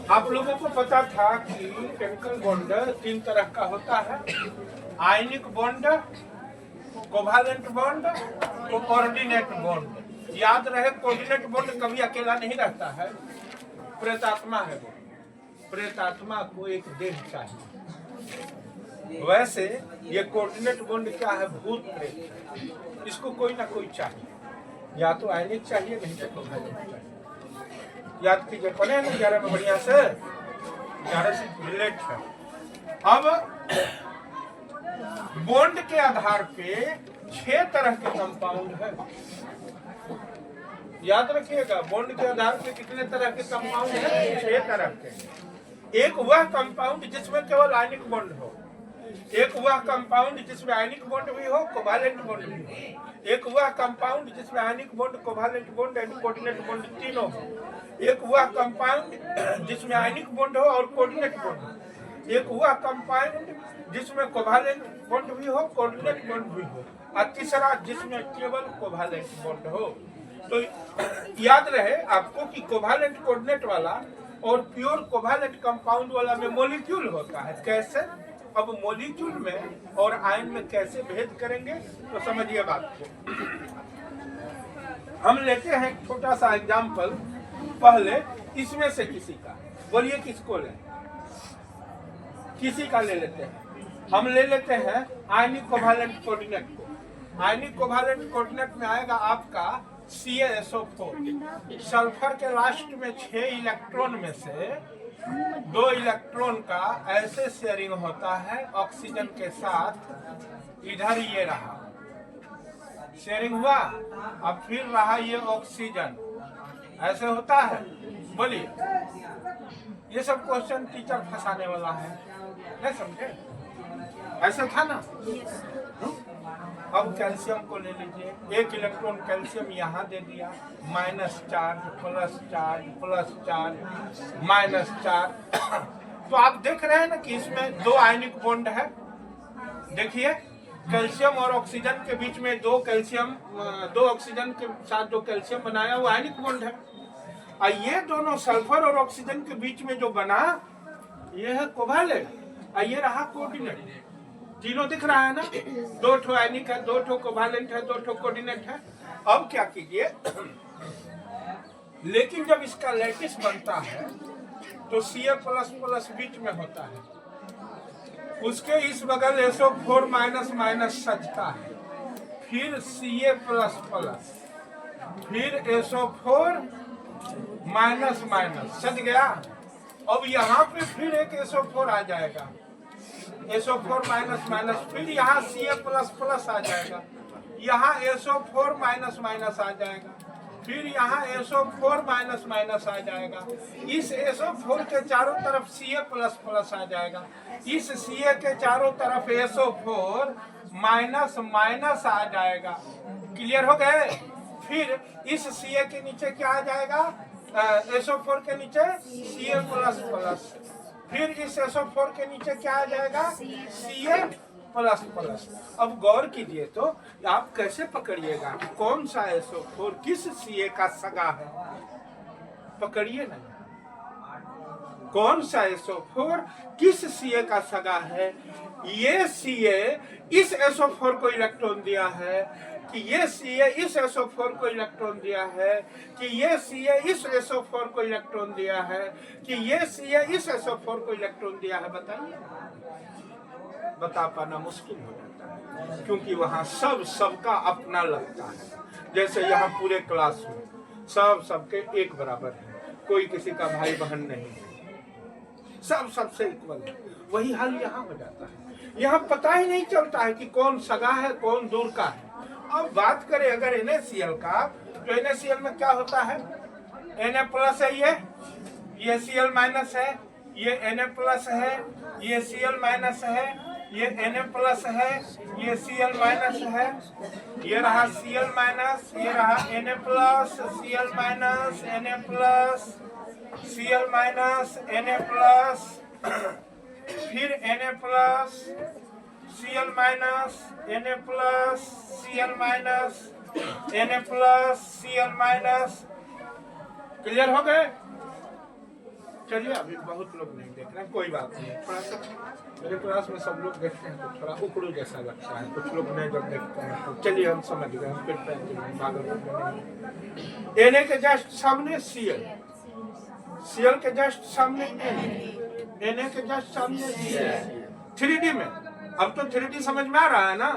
आप लोगों को पता था कि केमिकल बॉन्ड 3 तरह का होता है, ionic bond, covalent bond, coordinate bond. याद रहे कोऑर्डिनेट बॉन्ड कभी अकेला नहीं रहता है, प्रेतात्मा है वो, प्रेतात्मा को एक देह चाहिए। वैसे ये कोऑर्डिनेट बॉन्ड क्या है, भूत प्रेत, इसको कोई ना कोई चाहिए, या तो आयनिक चाहिए नहीं तो कोवालेंट चाहिए। याद कीजिए, पढ़े ना 11 में बढ़िया से, 11 से रिलेट है। अब बॉन्ड के आधार पे 6 तरह के कंपाउंड है। याद रखिएगा, बॉन्ड के आधार पे कितने तरह के कंपाउंड है? 6 तरह के। एक वह कंपाउंड जिसमें केवल आयनिक बॉन्ड हो, एक वह कंपाउंड जिसमें आयनिक बॉन्ड भी हो, कोवालेंट बॉन्ड भी हो, एक वह कंपाउंड जिसमें ionic bond, covalent bond and coordinate bond तीनों हो, एक वह कंपाउंड जिसमें आयनिक बॉन्ड हो और कोऑर्डिनेट बॉन्ड हो, एक वह कंपाउंड जिसमें कोवालेंट बॉन्ड भी हो, कोऑर्डिनेट बॉन्ड भी हो, और तीसरा जिसमें केवल कोवालेंट बॉन्ड हो। तो याद रहे आपको कि कोवालेंट कोऑर्डिनेट वाला और प्योर कोवालेंट कंपाउंड वाला में मॉलिक्यूल होता है। कैसे? अब मॉलिक्यूल में और आयन में कैसे भेद करेंगे तो समझिए बात को। हम लेते हैं एक छोटा सा एग्जाम्पल, पहले इसमें से किसी का, बोलिए किसको ले, किसी का ले लेते हैं। हम ले लेते हैं आयनिक कोवालेंट कोऑर्डिनेट को। आयनिक कोवालेंट कोऑर्डिनेट में आएगा आपका CaSO4। सल्फर के लास्ट में 6 इलेक्ट्रॉन में से 2 इलेक्ट्रॉन का ऐसे शेयरिंग होता है ऑक्सीजन के साथ। इधर ये रहा शेयरिंग हुआ, अब फिर रहा ये ऑक्सीजन, ऐसे होता है। बोलिए, ये सब क्वेश्चन टीचर फंसाने वाला है, नहीं समझे? ऐसा था ना। अब कैल्शियम को ले लीजिए, 1 इलेक्ट्रॉन कैल्शियम यहाँ दे दिया, minus charge, plus charge, plus charge, minus charge. तो आप देख रहे हैं ना कि इसमें 2 आयनिक बॉन्ड है। देखिए, कैल्शियम और ऑक्सीजन के बीच में 2 कैल्शियम, 2 ऑक्सीजन के साथ जो कैल्शियम बनाया वो आयनिक बॉन्ड है। और ये दोनों सल्फर और ऑक्सीजन के बीच में जो बना ये है कोवालेंट, और ये रहा कोऑर्डिनेट। तीनों दिख रहा है ना, 2 ठो आयनिक है, 2 ठो कोवालेंट है, 2 ठो कोऑर्डिनेट है। अब क्या कीजिए, लेकिन जब इसका लैटिस बनता है तो Ca++ बीच में होता है, उसके इस बगल SO4 माइनस सजता है, फिर Ca++, फिर SO4 माइनस सज गया। अब यहाँ पे फिर एक SO4 आ जाएगा, SO4 माइनस, फिर यहाँ Ca++ आ जाएगा, यहाँ SO4 माइनस आ जाएगा, फिर यहाँ SO4 माइनस आ जाएगा। इस SO4 के चारों तरफ Ca++ आ जाएगा, इस Ca के चारों तरफ SO4 माइनस आ जाएगा। क्लियर हो गए? फिर इस Ca के नीचे क्या आ जाएगा? SO4 के नीचे Ca++, फिर इस SO4 के नीचे क्या आ जाएगा? Ca++। अब गौर कीजिए तो आप कैसे पकड़िएगा कौन सा SO4 किस Ca का सगा है? पकड़िए ना, कौन सा SO4 किस Ca का सगा है? ये Ca इस SO4 को इलेक्ट्रॉन दिया है, कि ये Ca इस SO4 को इलेक्ट्रॉन दिया है, कि ये Ca इस SO4 को इलेक्ट्रॉन दिया है, कि ये Ca इस SO4 को इलेक्ट्रॉन दिया है। बताइए, बता पाना मुश्किल हो जाता है, क्योंकि वहाँ सबका अपना लगता है। जैसे यहाँ पूरे क्लास में सबके एक बराबर है, कोई किसी का भाई बहन नहीं है, सबसे इक्वल है। वही हाल यहाँ हो जाता है, यहाँ पता ही नहीं चलता है कि कौन सगा है कौन दूर का है। अब बात करें अगर NaCl का, तो NaCl में क्या होता है? Na+ है, ये Cl- है, ये Na+ है, ये Cl- है, ये Na+ है, ये Cl- है, ये रहा Cl-, ये रहा Na+, Cl-, Na+, Cl-, Na+, फिर Na+, Cl-, Na+, Cl-, Na+, Cl-। Clear हो गए? चलिए अभी बहुत लोग नहीं देख रहे हैं, कोई बात नहीं। थोड़ा सा मेरे क्लास में सब लोग देखते हैं तो थोड़ा उकड़ू जैसा लगता है, कुछ लोग नहीं जब देखते हैं तो चलिए हम समझ गए, हम फिर एने के जस्ट सामने सीएल, सीएल के जस्ट सामने एने के जस्ट सामने सीएल 3D में। अब तो 3D समझ में आ रहा है ना,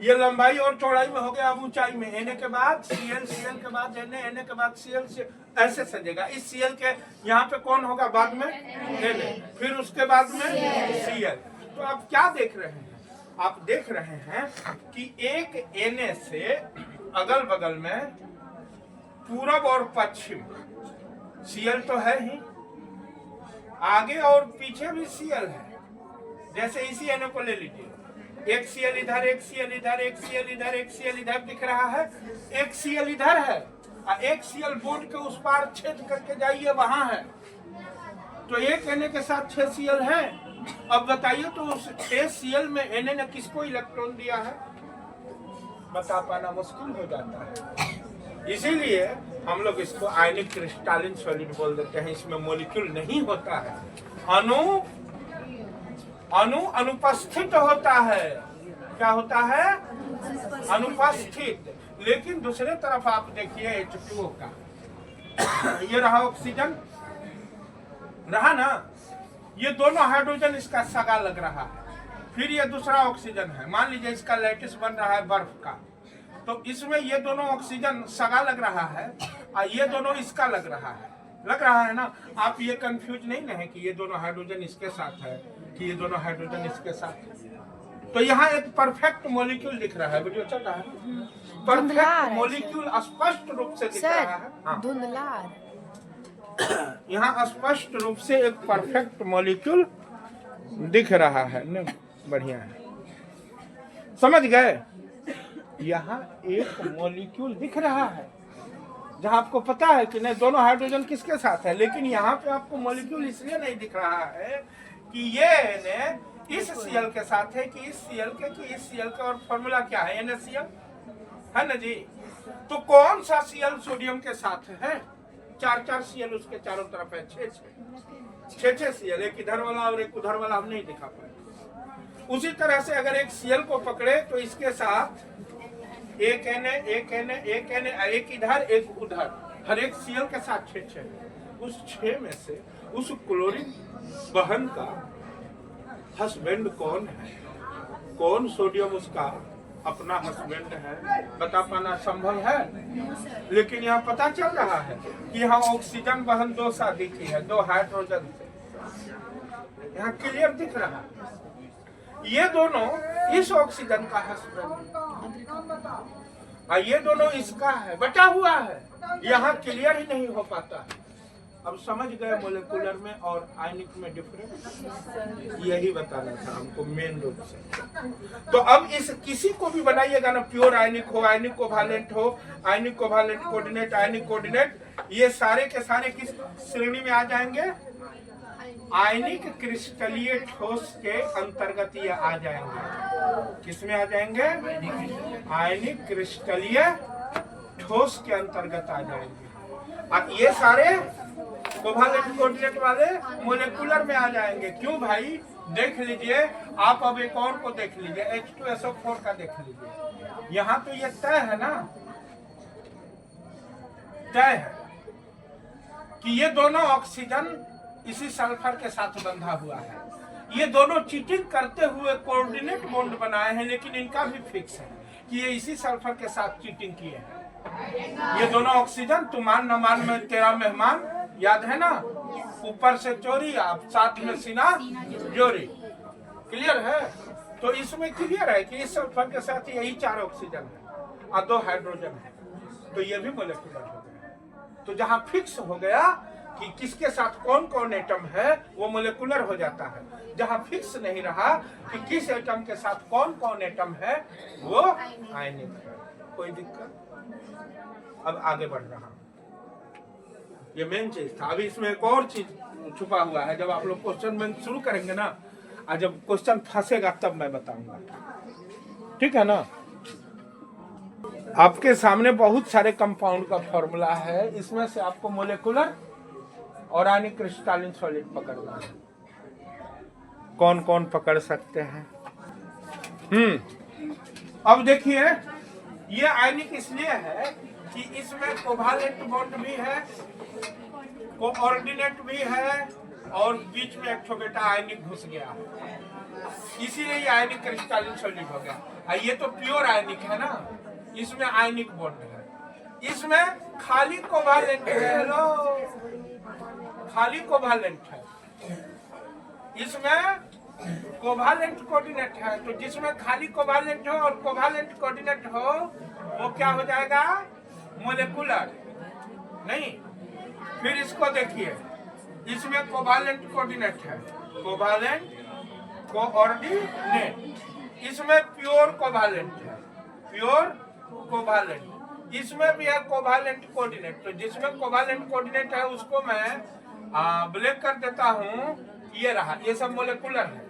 ये लंबाई और चौड़ाई में हो गया, अब ऊंचाई में एने के बाद सीएल, सीएल के बाद एने, एने के बाद सीएल, ऐसे सजेगा। इस सीएल के यहाँ पे कौन होगा बाद में? एने, फिर उसके बाद में सीएल। तो आप क्या देख रहे हैं? आप देख रहे हैं कि एक एने से अगल बगल में पूरब और पश्चिम सीएल तो है ही, आगे और पीछे भी सीएल है। जैसे इसी एने को ले लीजिए, एक सीएल इधर, एक सीएल इधर, एक सीएल इधर, एक सीएल इधर दिख रहा है, एक सीएल इधर है और एक सीएल बोर्ड के उस पार छेद करके जाइए वहां है। तो एक एने के साथ 6 सीएल है। अब बताइए तो उस 6 सीएल में एने ने किसको इलेक्ट्रॉन दिया है? बता पाना मुश्किल हो जाता है। इसीलिए हम लोग इसको आयनिक क्रिस्टलिन सॉलिड बोल देते हैं। इसमें मॉलिक्यूल नहीं होता है, अणु अनुपस्थित होता है। क्या होता है? अनुपस्थित। लेकिन दूसरे तरफ आप देखिए H2O का, ये रहा ऑक्सीजन, रहा ना, ये दोनों हाइड्रोजन इसका सगा लग रहा है। फिर ये दूसरा ऑक्सीजन है, मान लीजिए इसका लैटिस बन रहा है बर्फ का, तो इसमें ये दोनों ऑक्सीजन सगा लग रहा है और ये दोनों इसका लग रहा है ना। आप ये कंफ्यूज नहीं ना है कि ये दोनों हाइड्रोजन इसके साथ है कि ये दोनों हाइड्रोजन इसके साथ है। तो यहाँ एक परफेक्ट मॉलिक्यूल दिख रहा है, वीडियो चल रहा है, परफेक्ट मॉलिक्यूल स्पष्ट रूप से दिख रहा है। हाँ। यहाँ स्पष्ट रूप से एक परफेक्ट मॉलिक्यूल दिख रहा है ना, बढ़िया है, समझ गए? यहाँ एक मॉलिक्यूल दिख रहा है जहाँ आपको पता है कि नहीं दोनों हाइड्रोजन किसके साथ है, लेकिन यहाँ पे आपको मॉलिक्यूल इसलिए नहीं दिख रहा है कि ये ने इस सीएल के साथ है कि इस सीएल के, कि इस सीएल का, और फॉर्मूला क्या है? NaCl है ना जी। तो कौन सा सीएल सोडियम के साथ है? 4 सीएल उसके चारों तरफ है, 6 सीएल, एक इधर वाला और एक उधर वाला हम नहीं दिखा पाए। उसी तरह से अगर एक सीएल को पकड़े तो इसके साथ एक Na, एक Na, एक Na, एक इधर एक उधर, हर एक सीएल के साथ 6। उस 6 में से उस क्लोरीन बहन का हस्बैंड कौन है? कौन सोडियम उसका अपना हस्बैंड है? बता पाना संभव है? लेकिन यहाँ पता चल रहा है कि यहाँ ऑक्सीजन बहन 2 शादी की है, 2 हाइड्रोजन से, यहाँ क्लियर दिख रहा है। ये दोनों इस ऑक्सीजन का हस्बैंड और ये दोनों इसका है, बचा हुआ है, यहाँ क्लियर ही नहीं हो पाता है। अब समझ गए मोलेकुलर में और आयनिक में डिफरेंस? यही बताना था हमको मेन रूप से। तो अब इस किसी को भी बनाइएगा ना, प्योर आयनिक हो, आयनिक कोवैलेंट हो, आयनिक कोवैलेंट कोऑर्डिनेट, आयनिक कोऑर्डिनेट, ये सारे के सारे किस श्रेणी में आ जाएंगे? आयनिक क्रिस्टलीय ठोस के अंतर्गत ये आ जाएंगे। किस में आ जाएंगे? आयनिक क्रिस्टलीय ठोस के अंतर्गत आ जाएंगे। अब ये सारे कोवैलेंट कोऑर्डिनेट वाले मोलेकुलर में आ जाएंगे। क्यों भाई? देख लीजिए आप, अब एक और को देख लीजिए, H2SO4 का देख लीजिए। यहाँ तो ये तय है ना, तय है कि ये दोनों ऑक्सीजन इसी सल्फर के साथ बंधा हुआ है। ये दोनों चीटिंग करते हुए कोऑर्डिनेट बॉन्ड बनाए हैं, लेकिन इनका भी फिक्स है कि ये इसी सल्फर के साथ चीटिंग किए हैं। ये दोनों ऑक्सीजन, तू मान न मान में तेरा मेहमान, याद है ना, ऊपर से चोरी आप साथ में सीना जोरी, क्लियर है? तो इसमें क्लियर है कि इस सल्फर के साथ यही 4 ऑक्सीजन है और 2 हाइड्रोजन है, तो ये भी मोलेकुलर हो गया। तो जहां फिक्स हो गया कि किसके साथ कौन कौन एटम है, वो मोलेकुलर हो जाता है। जहां फिक्स नहीं रहा कि किस एटम के साथ कौन कौन एटम है, वो आयनिक है। कोई दिक्कत? अब आगे बढ़ रहा हूं, ये मेन चीज था। अभी इसमें एक और चीज छुपा हुआ है, जब आप लोग क्वेश्चन बैंक शुरू करेंगे ना, और जब क्वेश्चन फंसेगा तब मैं बताऊंगा, ठीक है ना? आपके सामने बहुत सारे कंपाउंड का फॉर्मूला है, इसमें से आपको मोलेकुलर और आयनिक क्रिस्टलिन सॉलिड पकड़ना है। कौन कौन पकड़ सकते हैं? अब देखिए, ये आयनिक इसलिए है कि इसमें कोवालेंट बॉन्ड भी है, कोऑर्डिनेट भी है, और बीच में एक छोटा आयनिक घुस गया है, इसीलिए ये आयनिक क्रिस्टलिन सॉलिड हो गया। ये तो प्योर आयनिक है ना, इसमें आयनिक बॉन्ड है, इसमें खाली कोवालेंट है। हेलो, खाली कोवालेंट है, इसमें कोवालेंट कोऑर्डिनेट है। तो जिसमें खाली कोवालेंट हो और कोवालेंट कोऑर्डिनेट हो वो क्या हो जाएगा? मोलेकुलर। नहीं, फिर इसको देखिए, इसमें कोवालेंट कोऑर्डिनेट है, कोवालेंट कोऑर्डिनेट, इसमें प्योर कोवालेंट है, प्योर कोवालेंट, इसमें भी है कोवालेंट कोऑर्डिनेट। तो जिसमें कोवालेंट कोऑर्डिनेट है उसको मैं ब्लैक कर देता हूँ। ये रहा, ये सब मोलेकुलर है,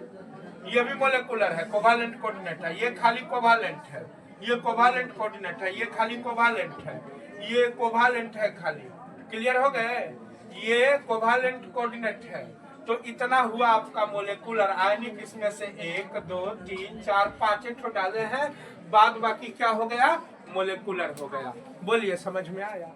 ये भी मोलेकुलर है, कोवालेंट कोऑर्डिनेट है। ये खाली कोवालेंट है, ये कोवालेंट कोऑर्डिनेट है, ये खाली कोवालेंट है, ये कोवालेंट है खाली। क्लियर हो गए? ये कोवालेंट कोऑर्डिनेट है। तो इतना हुआ आपका मोलेकुलर आयनिक। इसमें से 1 2 3 4 5 डाले हैं, बाद बाकी क्या हो गया? मोलेकुलर हो गया। बोलिए, समझ में आया?